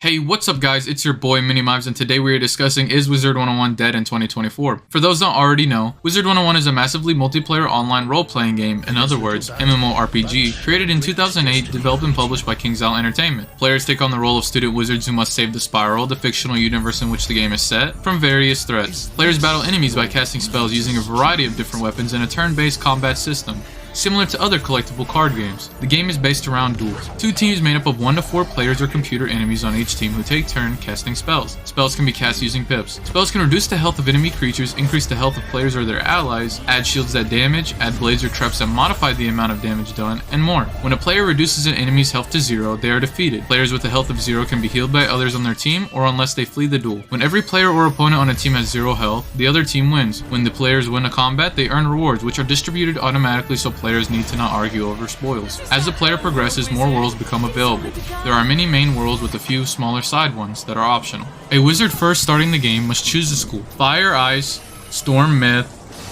Hey, what's up guys, it's your boy MiniMimes, and today we are discussing is Wizard101 Dead in 2024. For those that don't already know, Wizard101 is a massively multiplayer online role-playing game, in other words, MMORPG, created in 2008, developed and published by KingsIsle Entertainment. Players take on the role of student wizards who must save the Spiral, the fictional universe in which the game is set, from various threats. Players battle enemies by casting spells using a variety of different weapons in a turn-based combat system. Similar to other collectible card games, the game is based around duels. Two teams made up of 1 to 4 players or computer enemies on each team who take turn casting spells. Spells can be cast using pips. Spells can reduce the health of enemy creatures, increase the health of players or their allies, add shields that damage, add blades or traps that modify the amount of damage done, and more. When a player reduces an enemy's health to 0, they are defeated. Players with a health of 0 can be healed by others on their team or unless they flee the duel. When every player or opponent on a team has 0 health, the other team wins. When the players win a combat, they earn rewards, which are distributed automatically so players need to not argue over spoils. As the player progresses, more worlds become available. There are many main worlds with a few smaller side ones that are optional. A wizard first starting the game must choose a school: Fire, Ice, Storm, Myth,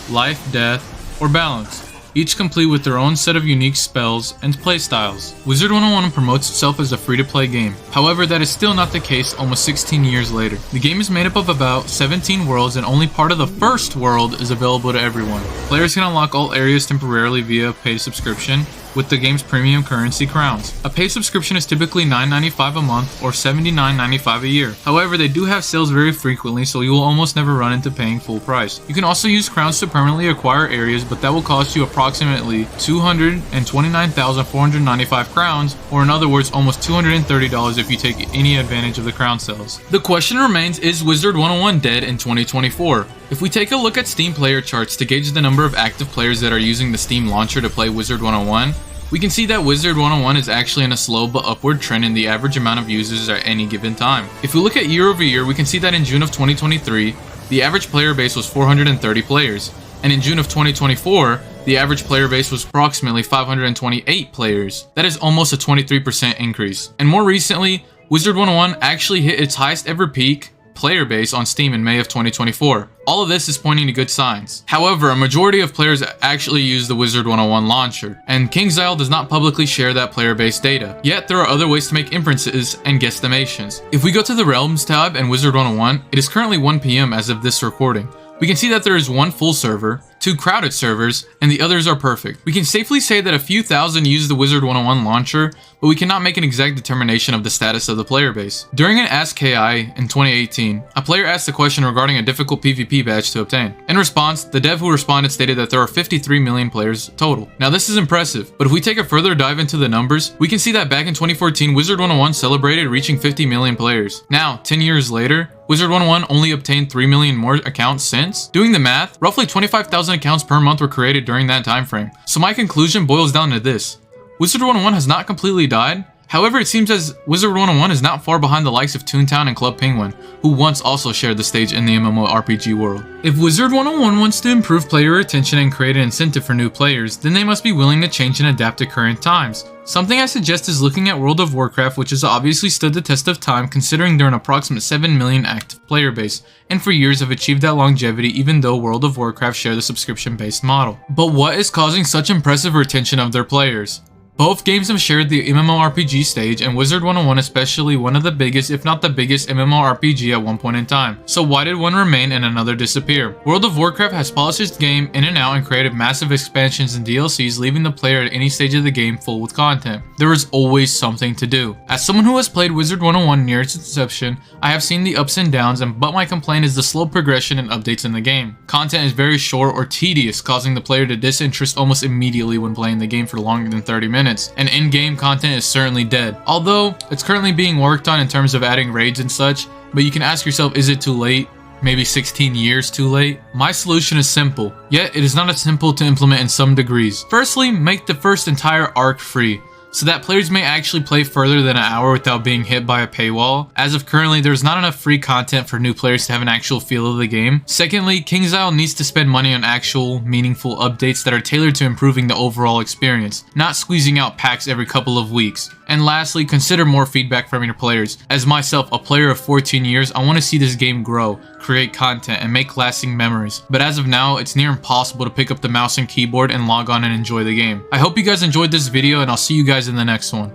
Life, Death, or Balance, each complete with their own set of unique spells and playstyles. Wizard101 promotes itself as a free-to-play game. However, that is still not the case almost 16 years later. The game is made up of about 17 worlds, and only part of the first world is available to everyone. Players can unlock all areas temporarily via paid subscription with the game's premium currency crowns. A paid subscription is typically $9.95 a month or $79.95 a year. However, they do have sales very frequently, so you will almost never run into paying full price. You can also use crowns to permanently acquire areas, but that will cost you approximately 229,495 crowns, or in other words, almost $230 if you take any advantage of the crown sales. The question remains, is Wizard101 dead in 2024? If we take a look at Steam player charts to gauge the number of active players that are using the Steam launcher to play Wizard101, we can see that Wizard101 is actually in a slow but upward trend in the average amount of users at any given time. If we look at year over year, we can see that in June of 2023, the average player base was 430 players, and in June of 2024, the average player base was approximately 528 players. That is almost a 23% increase. And more recently, Wizard101 actually hit its highest ever peak player base on Steam in May of 2024. All of this is pointing to good signs. However, a majority of players actually use the Wizard101 launcher, and KingsIsle does not publicly share that player base data. Yet, there are other ways to make inferences and guesstimations. If we go to the Realms tab in Wizard101, it is currently 1 PM as of this recording. We can see that there is 1 full server, 2 crowded servers, and the others are perfect. We can safely say that a few thousand use the Wizard101 launcher, but we cannot make an exact determination of the status of the player base. During an Ask KI in 2018, a player asked a question regarding a difficult PvP badge to obtain. In response, the dev who responded stated that there are 53 million players total. Now this is impressive, but if we take a further dive into the numbers, we can see that back in 2014, Wizard101 celebrated reaching 50 million players. Now, 10 years later, Wizard101 only obtained 3 million more accounts since. Doing the math, roughly 25,000 accounts per month were created during that time frame. So my conclusion boils down to this: Wizard101 has not completely died. However, it seems as Wizard101 is not far behind the likes of Toontown and Club Penguin, who once also shared the stage in the MMORPG world. If Wizard101 wants to improve player retention and create an incentive for new players, then they must be willing to change and adapt to current times. Something I suggest is looking at World of Warcraft, which has obviously stood the test of time considering they're an approximate 7 million active player base, and for years have achieved that longevity even though World of Warcraft share the subscription-based model. But what is causing such impressive retention of their players? Both games have shared the MMORPG stage, and Wizard101 especially one of the biggest, if not the biggest, MMORPG at one point in time. So why did one remain and another disappear? World of Warcraft has polished its game in and out and created massive expansions and DLCs, leaving the player at any stage of the game full with content. There is always something to do. As someone who has played Wizard101 near its inception, I have seen the ups and downs, but my complaint is the slow progression and updates in the game. Content is very short or tedious, causing the player to disinterest almost immediately when playing the game for longer than 30 minutes. And in-game content is certainly dead. Although, it's currently being worked on in terms of adding raids and such, but you can ask yourself, is it too late? Maybe 16 years too late? My solution is simple, yet it is not as simple to implement in some degrees. Firstly, make the first entire arc free, so that players may actually play further than an hour without being hit by a paywall. As of currently, there's not enough free content for new players to have an actual feel of the game. Secondly, KingsIsle needs to spend money on actual, meaningful updates that are tailored to improving the overall experience, not squeezing out packs every couple of weeks. And lastly, consider more feedback from your players. As myself, a player of 14 years, I want to see this game grow, create content, and make lasting memories. But as of now, it's near impossible to pick up the mouse and keyboard and log on and enjoy the game. I hope you guys enjoyed this video, and I'll see you guys in the next one.